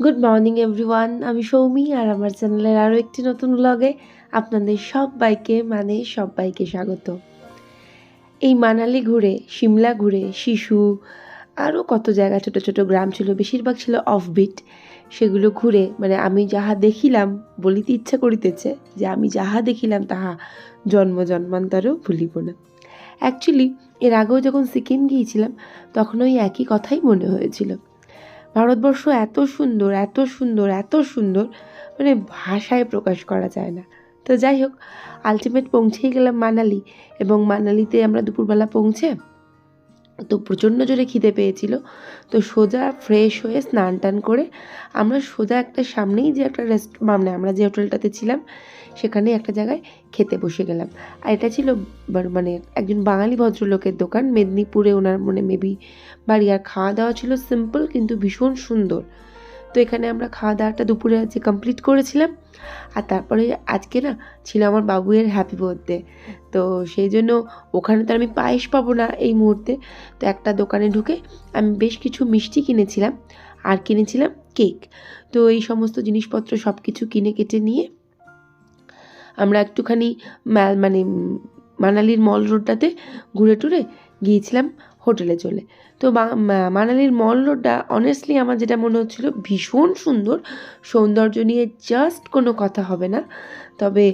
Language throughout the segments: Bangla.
গুড মর্নিং এভরিওয়ান, আমি সৌমি আর আমার চ্যানেলের আরও একটি নতুন ব্লগে আপনাদের সবাইকে স্বাগত। এই মানালি ঘুরে, সিমলা ঘুরে, শিশু আরও কত জায়গা ছোট ছোট গ্রাম ছিল, বেশিরভাগ ছিল অফবিট। সেগুলো ঘুরে আমি যাহা দেখিলাম বলিতে ইচ্ছা করিতেছে যে আমি যাহা দেখিলাম তাহা জন্মান্তরেও ভুলিব না। অ্যাকচুয়ালি এর আগেও যখন সিকিম গিয়েছিলাম তখন ওই একই কথাই মনে হয়েছিল। ভারতবর্ষ এত সুন্দর, এত সুন্দর, এত সুন্দর, ভাষায় প্রকাশ করা যায় না। তো যাই হোক, আলটিমেট পৌঁছেই গেলাম মানালি, এবং মানালিতে আমরা দুপুরবেলা পৌঁছে তো প্রচণ্ড জোরে খিদে পেয়েছিল। তো সোজা ফ্রেশ হয়ে স্নান টান করে আমরা সোজা একটা সামনেই যে একটা আমরা যে হোটেলটাতে ছিলাম সেখানে একটা জায়গায় খেতে বসে গেলাম। আর এটা ছিল একজন বাঙালি ভদ্রলোকের দোকান, মেদিনীপুরে ওনার মেবি বাড়ি। আর খাওয়া দাওয়া ছিল সিম্পল কিন্তু ভীষণ সুন্দর। তো এখানে আমরা খাওয়া দাওয়াটা দুপুরে কমপ্লিট করেছিলাম। আর তারপরে আজকে ছিল আমার বাবুয়ের হ্যাপি বার্থডে। তো সেই জন্য ওখানে তো আমি পায়েস পাবো না এই মুহূর্তে। তো একটা দোকানে ঢুকে আমি বেশ কিছু মিষ্টি কিনেছিলাম আর কিনেছিলাম কেক। তো এই সমস্ত জিনিসপত্র সব কিছু কিনে কেটে নিয়ে আমরা একটুখানি মানালির মল রোডটাতে ঘুরে টুরে গিয়েছিলাম হোটেলে চলে। তো মানালির মল রোডটা অনেস্টলি আমার যেটা মনে হচ্ছিল ভীষণ সুন্দর, সৌন্দর্য নিয়ে জাস্ট কোনো কথা হবে না। তবে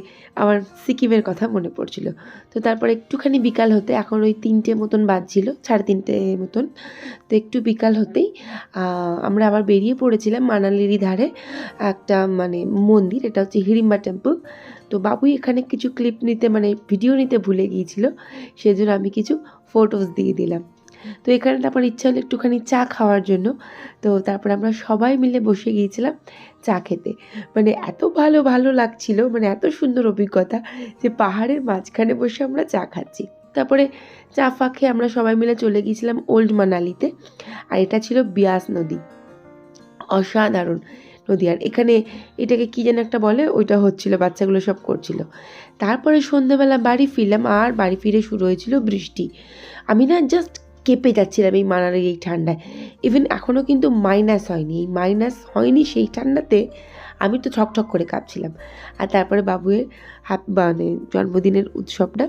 আমার সিকিমের কথা মনে পড়ছিল। তো তারপর একটুখানি বিকাল হতে, এখন ওই 3টে মতন বাজছিল, 3:30 মতন। তো একটু বিকাল হতেই আমরা আবার বেরিয়ে পড়েছিলাম মানালিরই ধারে একটা মন্দির, এটা হচ্ছে হিড়িম্বা টেম্পল। তো বাবুই এখানে কিছু ক্লিপ নিতে ভিডিও নিতে ভুলে গিয়েছিল, সেজন্য আমি কিছু ফটোস দিয়ে দিলাম। তো এখানে তারপর ইচ্ছা হলো একটুখানি চা খাওয়ার জন্য। তো তারপর আমরা সবাই মিলে বসে গিয়েছিলাম চা খেতে। এত ভালো লাগছিল, এত সুন্দর অভিজ্ঞতা যে পাহাড়ের মাঝখানে বসে আমরা চা খাচ্ছি। তারপরে চা ফা খেয়ে আমরা সবাই মিলে চলে গিয়েছিলাম ওল্ড মানালিতে। আর এটা ছিল বিয়াস নদী, অসাধারণ নদী। আর এখানে এটাকে কী যেন একটা বলে, ওইটা হচ্ছিল, বাচ্চাগুলো সব করছিল। তারপরে সন্ধ্যেবেলা বাড়ি ফিরলাম, আর বাড়ি ফিরে শুরু হয়েছিল বৃষ্টি। আমি জাস্ট কেঁপে যাচ্ছিলাম এই মানালির এই ঠান্ডায়। ইভেন এখনও কিন্তু মাইনাস হয়নি সেই ঠান্ডাতে আমি তো ছকছক করে কাঁপছিলাম। আর তারপরে বাবুয়ের জন্মদিনের উৎসবটা,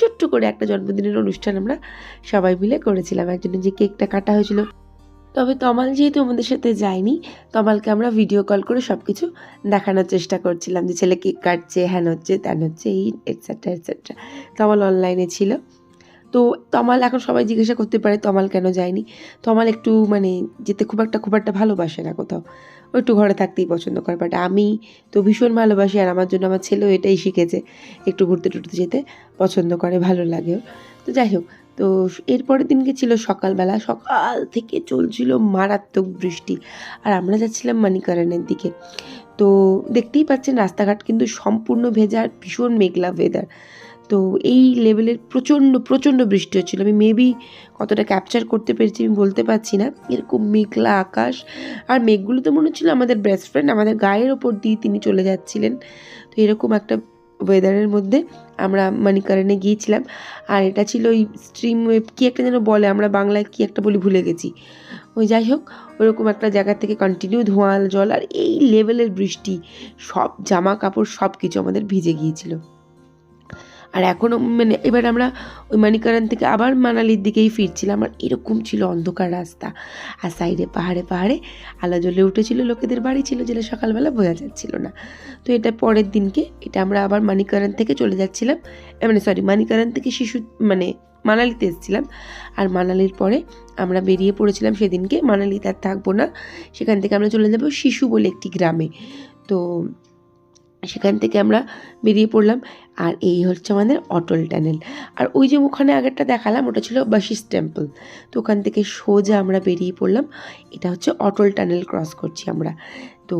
ছোট্ট করে একটা জন্মদিনের অনুষ্ঠান আমরা সবাই মিলে করেছিলাম। একজনের যে কেকটা কাটা হয়েছিল, তবে তমাল যেহেতু আমাদের সাথে যায়নি, তমালকে আমরা ভিডিও কল করে সব কিছু দেখানোর চেষ্টা করছিলাম যে ছেলে কেক কাটছে, হ্যান হচ্ছে, ত্যান হচ্ছে, এই এটসেট্রা। তমাল অনলাইনে ছিল। তো তমাল, এখন সবাই জিজ্ঞাসা করতে পারে তমাল কেন যায়নি। তমাল একটু যেতে খুব একটা ভালোবাসে না কোথাও, ও একটু ঘরে থাকতেই পছন্দ করে। বাট আমি তো ভীষণ ভালোবাসি, আর আমার জন্য আমার ছেলেও এটাই শিখেছে, একটু ঘুরতে টুরতে যেতে পছন্দ করে, ভালো লাগেও। তো যাই হোক, তো এরপরের দিনকে ছিল সকালবেলা, সকাল থেকে চলছিল মারাত্মক বৃষ্টি। আর আমরা যাচ্ছিলাম মানিকারানের দিকে। তো দেখতেই পাচ্ছেন রাস্তাঘাট কিন্তু সম্পূর্ণ ভেজা, আর ভীষণ মেঘলা ওয়েদার। তো এই লেভেলের প্রচণ্ড বৃষ্টি হচ্ছিল। আমি মেবি কতটা ক্যাপচার করতে পেরেছি আমি বলতে পারছি না। এরকম মেঘলা আকাশ, আর মেঘগুলো তো মনে হচ্ছিলো আমাদের বেস্ট ফ্রেন্ড, আমাদের গায়ের ওপর দিয়ে তিনি চলে যাচ্ছিলেন। তো এরকম একটা ওয়েদারের মধ্যে আমরা মানিকারানে গিয়েছিলাম। আর এটা ছিল ওই স্ট্রিম ওয়েভ, কী একটা যেন বলে, আমরা বাংলায় কী একটা বলি ভুলে গেছি। ওই যাই হোক, ওরকম একটা জায়গা থেকে কন্টিনিউ ধোঁয়া জল, আর এই লেভেলের বৃষ্টি, সব জামা কাপড় সব কিছু আমাদের ভিজে গিয়েছিল। আর এখনও এবার আমরা ওই মানিকারান থেকে আবার মানালির দিকেই ফিরছিলাম। আর এরকম ছিল অন্ধকার রাস্তা, আর সাইডে পাহাড়ে আলো জ্বলে উঠেছিল, লোকেদের বাড়ি ছিল, যেটা সকালবেলা বোঝা যাচ্ছিল না। তো এটা পরের দিনকে, এটা আমরা আবার মানিকারান থেকে চলে যাচ্ছিলাম, মানিকারান থেকে মানালিতে এসেছিলাম। আর মানালির পরে আমরা বেরিয়ে পড়েছিলাম সেদিনকে, মানালিতে আর থাকবো না, সেখান থেকে আমরা চলে যাবো শিশু বলে একটি গ্রামে। তো সেখান থেকে আমরা বেরিয়ে পড়লাম। আর এই হচ্ছে আমাদের অটল টানেল। আর ওই যে ওখানে আগেরটা দেখালাম, ওটা ছিল বশিষ্ঠ টেম্পল। তো ওখান থেকে সোজা আমরা বেরিয়ে পড়লাম। এটা হচ্ছে অটল টানেল ক্রস করছি আমরা। তো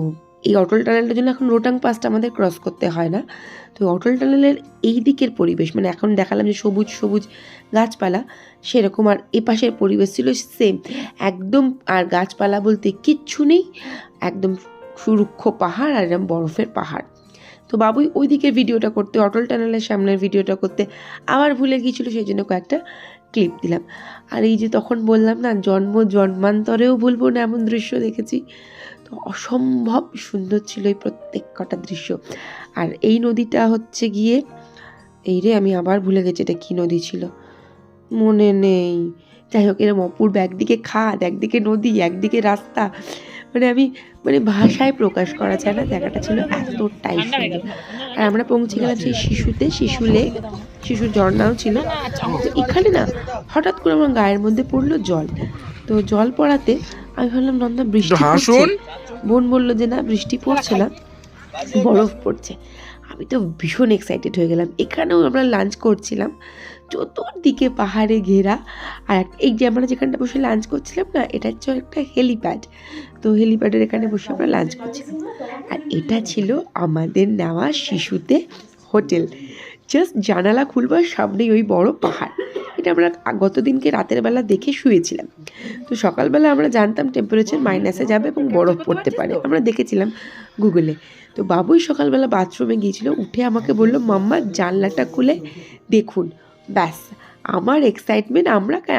এই অটল টানেলটার জন্য এখন রোটাং পাসটা আমাদের ক্রস করতে হয় না। তো অটল টানেলের এই দিকের পরিবেশ, এখন দেখালাম যে সবুজ সবুজ গাছপালা, সেরকম। আর এপাশের পরিবেশ ছিল সেম একদম। আর গাছপালা বলতে কিচ্ছু নেই, একদম সুরুক্ষ পাহাড়, আর এরকম বরফের পাহাড়। তো বাবুই ওই দিকের ভিডিওটা করতে, অটল টানেলের সামনের ভিডিওটা করতে আবার ভুলে গিয়েছিল, সেই জন্য কয়েকটা ক্লিপ দিলাম। আর এই যে তখন বললাম না, জন্মান্তরেও ভুলবো না এমন দৃশ্য দেখেছি। তো তো অসম্ভব সুন্দর ছিল এই প্রত্যেক কটা দৃশ্য। আর এই নদীটা হচ্ছে গিয়ে আমি আবার ভুলে গেছি এটা কী নদী ছিল, মনে নেই। যাই হোক, এরকম অপূর্ব, একদিকে খাদ, একদিকে নদী, একদিকে রাস্তা, আমি ভাষায় প্রকাশ করা যায় না, জায়গাটা ছিল এতটাই সুন্দর। আর আমরা পৌঁছে গেলাম সেই শিশু লেক, শিশু ঝর্ণাও ছিল। তো এখানে না হঠাৎ করে আমার গায়ের মধ্যে পড়লো জল। তো জল পড়াতে আমি ভাবলাম নন্দা বৃষ্টি পড়ছে, বোন বললো যে না বৃষ্টি পড়ছে না, বরফ পড়ছে। আমি তো ভীষণ এক্সাইটেড হয়ে গেলাম। এখানেও আমরা লাঞ্চ করছিলাম, চতুর্দিকে পাহাড়ে ঘেরা। আর এই যে আমরা যেখানটা বসে লাঞ্চ করছিলাম না, এটা হচ্ছে একটা হেলিপ্যাড। তো হেলিপ্যাডের এখানে বসে আমরা লাঞ্চ করছিলাম। আর এটা ছিল আমাদের নেওয়া শিশুতে হোটেল। জাস্ট জানালা খুলবার সামনেই ওই বড় পাহাড়। এটা আমরা গতদিনকে রাতের বেলা দেখে শুয়েছিলাম। তো সকালবেলা আমরা জানতাম টেম্পারেচার মাইনাসে যাবে এবং বরফ পড়তে পারে, আমরা দেখেছিলাম গুগলে। তো বাবুই সকালবেলা বাথরুমে গিয়েছিল, উঠে আমাকে বলল মাম্মা জানলাটা খুলে দেখুন। ব্যাস, আমার এক্সাইটমেন্ট,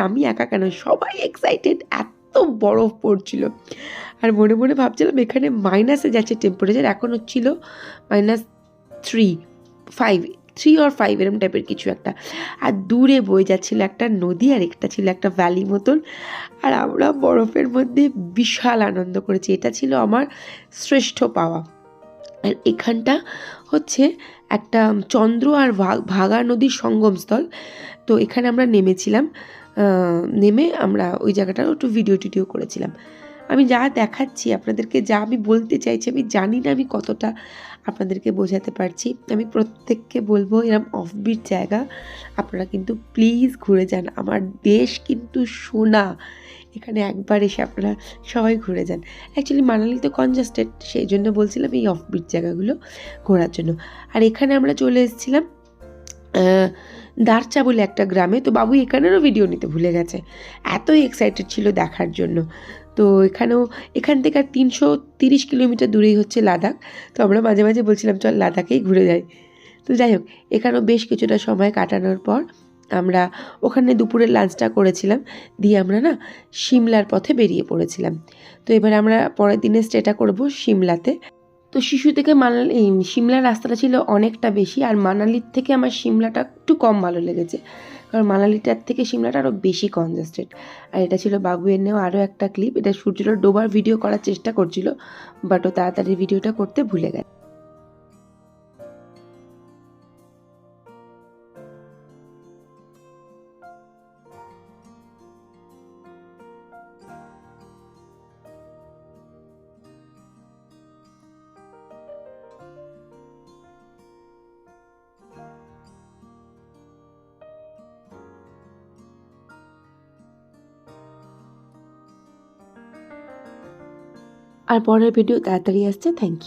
আমি একা কেন, সবাই এক্সাইটেড, এত বরফ পড়ছিল। আর মনে মনে ভাবছিলাম এখানে মাইনাসে যাচ্ছে টেম্পারেচার, এখন হচ্ছিল -3 or 5 এরম টাইপের কিছু একটা। আর দূরে বয়ে যাচ্ছিল একটা নদী, আর একটা ছিল একটা ভ্যালি মতন। আর আমরা বরফের মধ্যে বিশাল আনন্দ করেছি। এটা ছিল আমার শ্রেষ্ঠ পাওয়া। আর এখানটা হচ্ছে একটা চন্দ্র আর ভাগা নদীর সঙ্গমস্থল। তো এখানে আমরা নেমেছিলাম, নেমে আমরা ওই জায়গাটার একটু ভিডিও করেছিলাম। আমি যা দেখাচ্ছি আপনাদেরকে, যা আমি বলতে চাইছি, আমি জানি না আমি কতটা আপনাদেরকে বোঝাতে পারছি। আমি প্রত্যেককে বলবো এরকম অফবিট জায়গা আপনারা কিন্তু প্লিজ ঘুরে যান। আমার দেশ কিন্তু সোনা, এখানে একবার এসে আপনারা সবাই ঘুরে যান। অ্যাকচুয়ালি মানালি তো কনজাস্টেড, সেই জন্য বলছিলাম এই অফবিট জায়গাগুলো ঘোরার জন্য। আর এখানে আমরা চলে এসেছিলাম দারচা বলে একটা গ্রামে। তো বাবু এখানেরও ভিডিও নিতে ভুলে গেছে, এতই এক্সাইটেড ছিল দেখার জন্য। তো এখান থেকে আর 330 কিলোমিটার দূরেই হচ্ছে লাদাখ। তো আমরা মাঝে মাঝে বলছিলাম চল লাদাখেই ঘুরে যাই। তো যাই হোক, এখানেও বেশ কিছুটা সময় কাটানোর পর আমরা ওখানে দুপুরের লাঞ্চটা করেছিলাম, দিয়ে আমরা না সিমলার পথে বেরিয়ে পড়েছিলাম। তো এবার আমরা পরের দিনে স্টেটা করব সিমলাতে। তো শিশু থেকে সিমলার রাস্তাটা ছিল অনেকটা বেশি, আর মানালির থেকে আমার সিমলাটা একটু কম ভালো লেগেছে, কারণ মানালিটার থেকে সিমলাটা আরও বেশি কনজাস্টেড। আর এটা ছিল বাবুয়ের নেওয়া আরও একটা ক্লিপ। এটা সূর্যটা ডোবার ভিডিও করার চেষ্টা করছিল, বাট ও তাড়াতাড়ি ভিডিওটা করতে ভুলে গেছে। আর পরের ভিডিও তাড়াতাড়ি আসছে। Thank you.